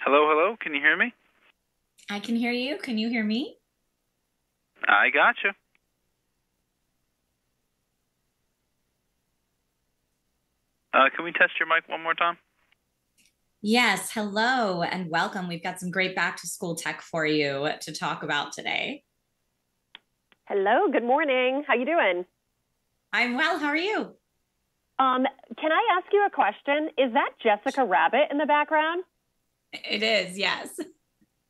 Hello, hello. Can you hear me? I can hear you. Can you hear me? I got you. Can we test your mic one more time? Yes. Hello and welcome. We've got some great back to school tech for you to talk about today. Hello. Good morning. How you doing? I'm well. How are you? Can I ask you a question? Is that Jessica Rabbit in the background? It is. Yes.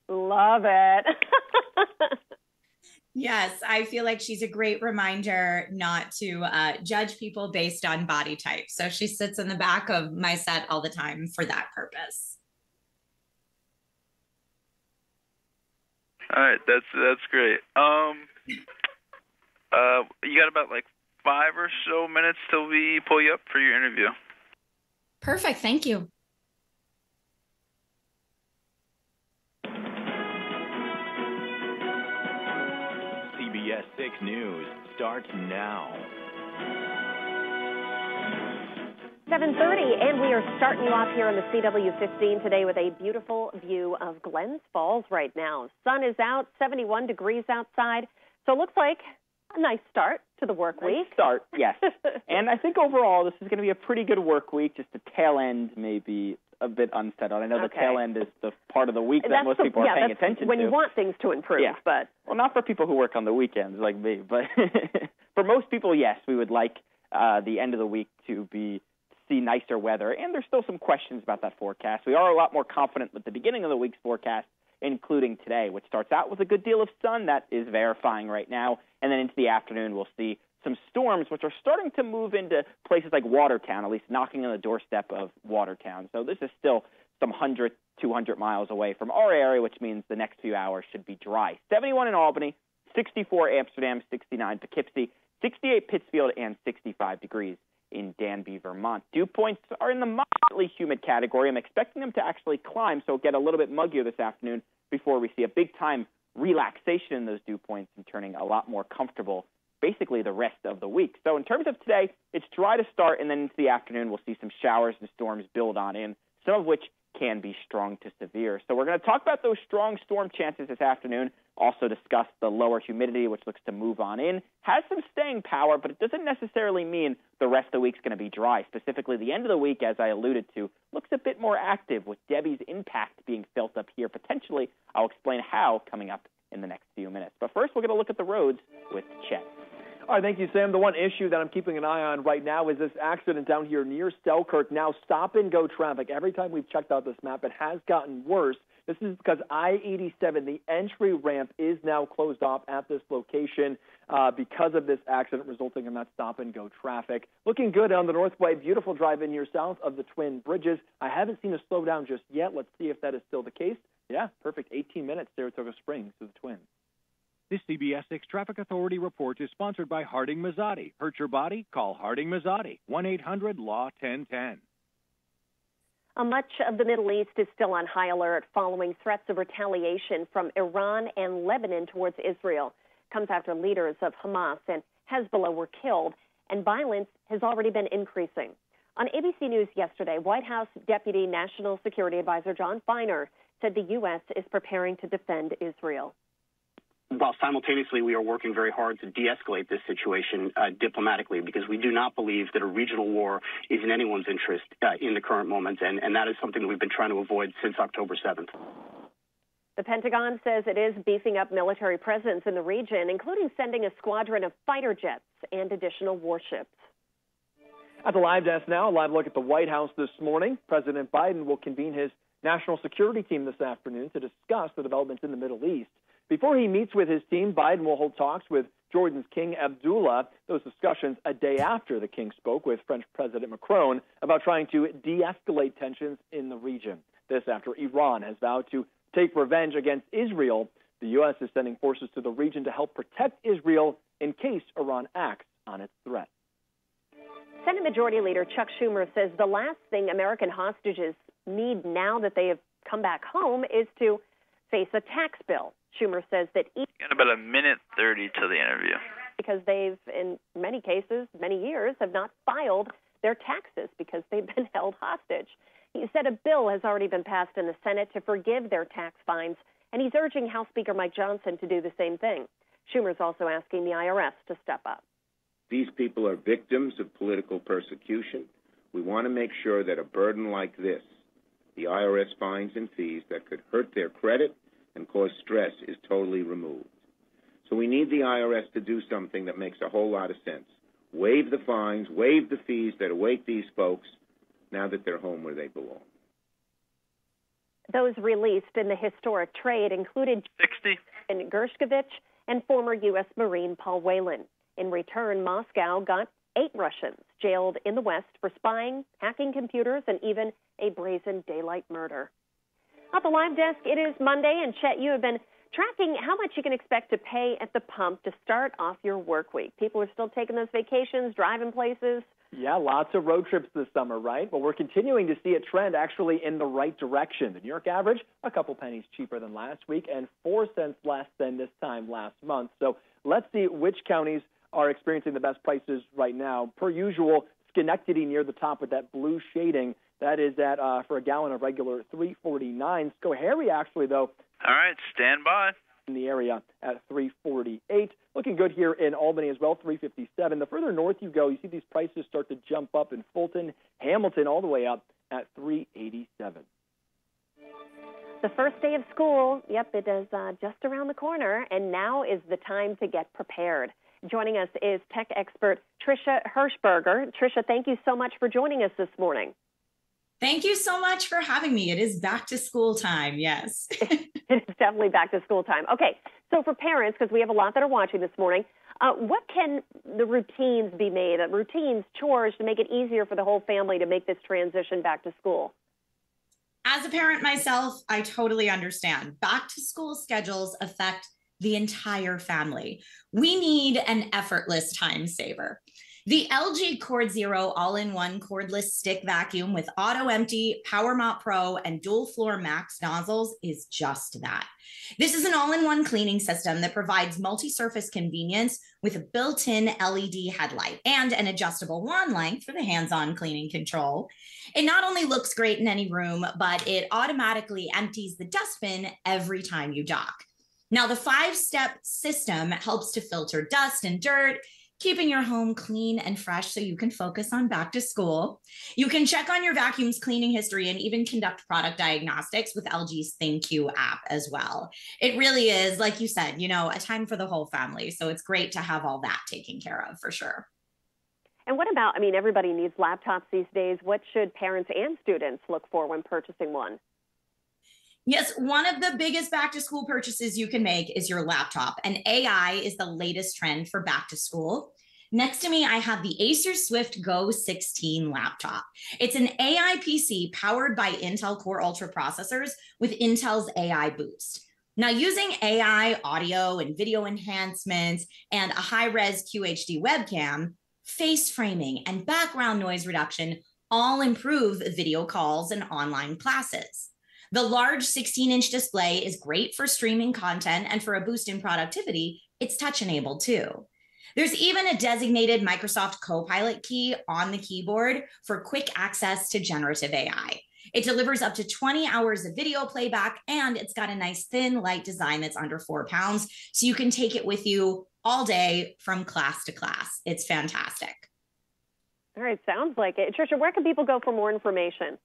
Love it. Yes. I feel like she's a great reminder not to judge people based on body type. So she sits in the back of my set all the time for that purpose. All right, that's great. You got about like 5 or so minutes till we pull you up for your interview. Perfect. Thank you. CBS 6 News starts now. 7:30, and we are starting you off here on the CW15 today with a beautiful view of Glens Falls right now. Sun is out, 71 degrees outside, so it looks like a nice start to the work week. Nice start, yes. And I think overall this is going to be a pretty good work week. Just the tail end may be a bit unsettled. I know the tail end is the part of the week that most people are paying attention to. When you want things to improve, but... Well, not for people who work on the weekends like me, but for most people, yes, we would like the end of the week to see nicer weather, and there's still some questions about that forecast. We are a lot more confident with the beginning of the week's forecast, including today, which starts out with a good deal of sun. That is verifying right now, and then into the afternoon we'll see some storms, which are starting to move into places like Watertown, at least knocking on the doorstep of Watertown. So this is still some 100, 200 miles away from our area, which means the next few hours should be dry. 71 in Albany, 64 Amsterdam, 69 Poughkeepsie, 68 Pittsfield, and 65 degrees in Danby, Vermont. Dew points are in the moderately humid category. I'm expecting them to actually climb, so get a little bit muggier this afternoon before we see a big-time relaxation in those dew points and turning a lot more comfortable basically the rest of the week. So in terms of today, it's dry to start, and then into the afternoon we'll see some showers and storms build on in, some of which can be strong to severe. So we're going to talk about those strong storm chances this afternoon, also discuss the lower humidity, which looks to move on in, has some staying power, but it doesn't necessarily mean the rest of the week's going to be dry. Specifically, the end of the week, as I alluded to, looks a bit more active with Debbie's impact being felt up here. Potentially, I'll explain how coming up in the next few minutes. But first, we're going to look at the roads with Chet. All right, thank you, Sam. The one issue that I'm keeping an eye on right now is this accident down here near Selkirk. Now stop-and-go traffic. Every time we've checked out this map, it has gotten worse. This is because I-87, the entry ramp, is now closed off at this location because of this accident, resulting in that stop-and-go traffic. Looking good on the Northway. Beautiful drive in here south of the Twin Bridges. I haven't seen a slowdown just yet. Let's see if that is still the case. Yeah, perfect. 18 minutes, Saratoga Springs to the Twins. This CBS 6 Traffic Authority report is sponsored by Harding Mazzotti. Hurt your body? Call Harding Mazzotti. 1-800-LAW-1010. Much of the Middle East is still on high alert following threats of retaliation from Iran and Lebanon towards Israel. Comes after leaders of Hamas and Hezbollah were killed, and violence has already been increasing. On ABC News yesterday, White House Deputy National Security Advisor John Feiner said the U.S. is preparing to defend Israel. While simultaneously we are working very hard to de-escalate this situation diplomatically, because we do not believe that a regional war is in anyone's interest in the current moment, and that is something that we've been trying to avoid since October 7th. The Pentagon says it is beefing up military presence in the region, including sending a squadron of fighter jets and additional warships. At the live desk now, a live look at the White House this morning. President Biden will convene his national security team this afternoon to discuss the developments in the Middle East. Before he meets with his team, Biden will hold talks with Jordan's King Abdullah. Those discussions a day after the king spoke with French President Macron about trying to de-escalate tensions in the region. This after Iran has vowed to take revenge against Israel. The U.S. is sending forces to the region to help protect Israel in case Iran acts on its threat. Senate Majority Leader Chuck Schumer says the last thing American hostages need now that they have come back home is to face a tax bill. Schumer says that got about a minute 30 to the interview. Because they've, in many cases, many years, have not filed their taxes because they've been held hostage. He said a bill has already been passed in the Senate to forgive their tax fines, and he's urging House Speaker Mike Johnson to do the same thing. Schumer's also asking the IRS to step up. These people are victims of political persecution. We want to make sure that a burden like this, the IRS fines and fees that could hurt their credit and cause stress, is totally removed. So we need the IRS to do something that makes a whole lot of sense. Waive the fines, waive the fees that await these folks now that they're home where they belong. Those released in the historic trade included 60. Gershkovich and former U.S. Marine Paul Whelan. In return, Moscow got 8 Russians jailed in the West for spying, hacking computers, and even a brazen daylight murder. At the live desk, it is Monday, and Chet, you have been tracking how much you can expect to pay at the pump to start off your work week. People are still taking those vacations, driving places. Yeah, lots of road trips this summer, right? Well, we're continuing to see a trend actually in the right direction. The New York average, a couple pennies cheaper than last week and 4 cents less than this time last month. So let's see which counties are experiencing the best prices right now. Per usual, Schenectady near the top with that blue shading. That is at, for a gallon of regular, $3.49. Schoharie, actually, though. All right, stand by. In the area at $3.48. Looking good here in Albany as well, $3.57. The further north you go, you see these prices start to jump up in Fulton, Hamilton, all the way up at $3.87. The first day of school, yep, it is just around the corner, and now is the time to get prepared. Joining us is tech expert Trisha Hershberger. Trisha, thank you so much for joining us this morning. Thank you so much for having me. It is back to school time, yes. It's definitely back to school time. Okay, so for parents, because we have a lot that are watching this morning, what can the routines be made, routines, chores, to make it easier for the whole family to make this transition back to school? As a parent myself, I totally understand. Back to school schedules affect the entire family. We need an effortless time saver. The LG Cord Zero all-in-one cordless stick vacuum with auto empty, Power Mop Pro, and dual floor max nozzles is just that. This is an all-in-one cleaning system that provides multi-surface convenience with a built-in LED headlight and an adjustable wand length for the hands-on cleaning control. It not only looks great in any room, but it automatically empties the dustbin every time you dock. Now, the 5-step system helps to filter dust and dirt, keeping your home clean and fresh so you can focus on back to school. You can check on your vacuum's cleaning history and even conduct product diagnostics with LG's ThinQ app as well. It really is, like you said, a time for the whole family. So it's great to have all that taken care of for sure. And what about, everybody needs laptops these days. What should parents and students look for when purchasing one? Yes, one of the biggest back to school purchases you can make is your laptop, and AI is the latest trend for back to school. Next to me, I have the Acer Swift Go 16 laptop. It's an AI PC powered by Intel Core Ultra processors with Intel's AI Boost. Now, using AI audio and video enhancements and a high-res QHD webcam, face framing and background noise reduction all improve video calls and online classes. The large 16-inch display is great for streaming content, and for a boost in productivity, it's touch-enabled too. There's even a designated Microsoft Copilot key on the keyboard for quick access to generative AI. It delivers up to 20 hours of video playback, and it's got a nice thin, light design that's under 4 pounds, so you can take it with you all day from class to class. It's fantastic. All right, sounds like it. Trisha, where can people go for more information?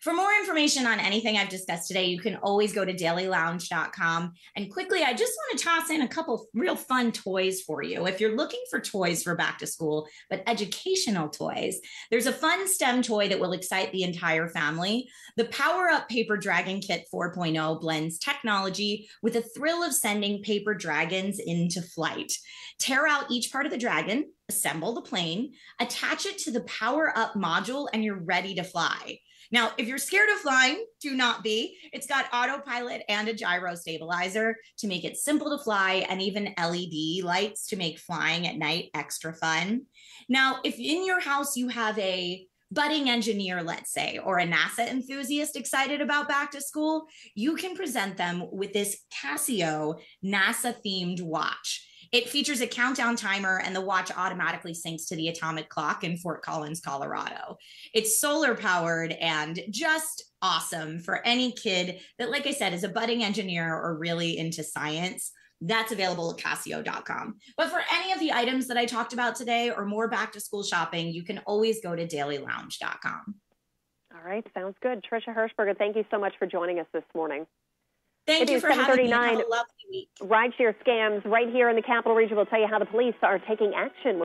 For more information on anything I've discussed today, you can always go to dailylounge.com. And quickly, I just want to toss in a couple real fun toys for you. If you're looking for toys for back to school, but educational toys, there's a fun STEM toy that will excite the entire family. The Power Up Paper Dragon Kit 4.0 blends technology with the thrill of sending paper dragons into flight. Tear out each part of the dragon, assemble the plane, attach it to the Power Up module, and you're ready to fly. Now, if you're scared of flying, do not be. It's got autopilot and a gyro stabilizer to make it simple to fly, and even LED lights to make flying at night extra fun. Now, if in your house you have a budding engineer, let's say, or a NASA enthusiast excited about back to school, you can present them with this Casio NASA-themed watch. It features a countdown timer, and the watch automatically syncs to the atomic clock in Fort Collins, Colorado. It's solar powered and just awesome for any kid that, like I said, is a budding engineer or really into science. That's available at Casio.com. But for any of the items that I talked about today or more back to school shopping, you can always go to dailylounge.com. All right, sounds good. Trisha Hershberger, thank you so much for joining us this morning. Thank you for having me. Have a lovely week. Rideshare scams right here in the Capital Region will tell you how the police are taking action.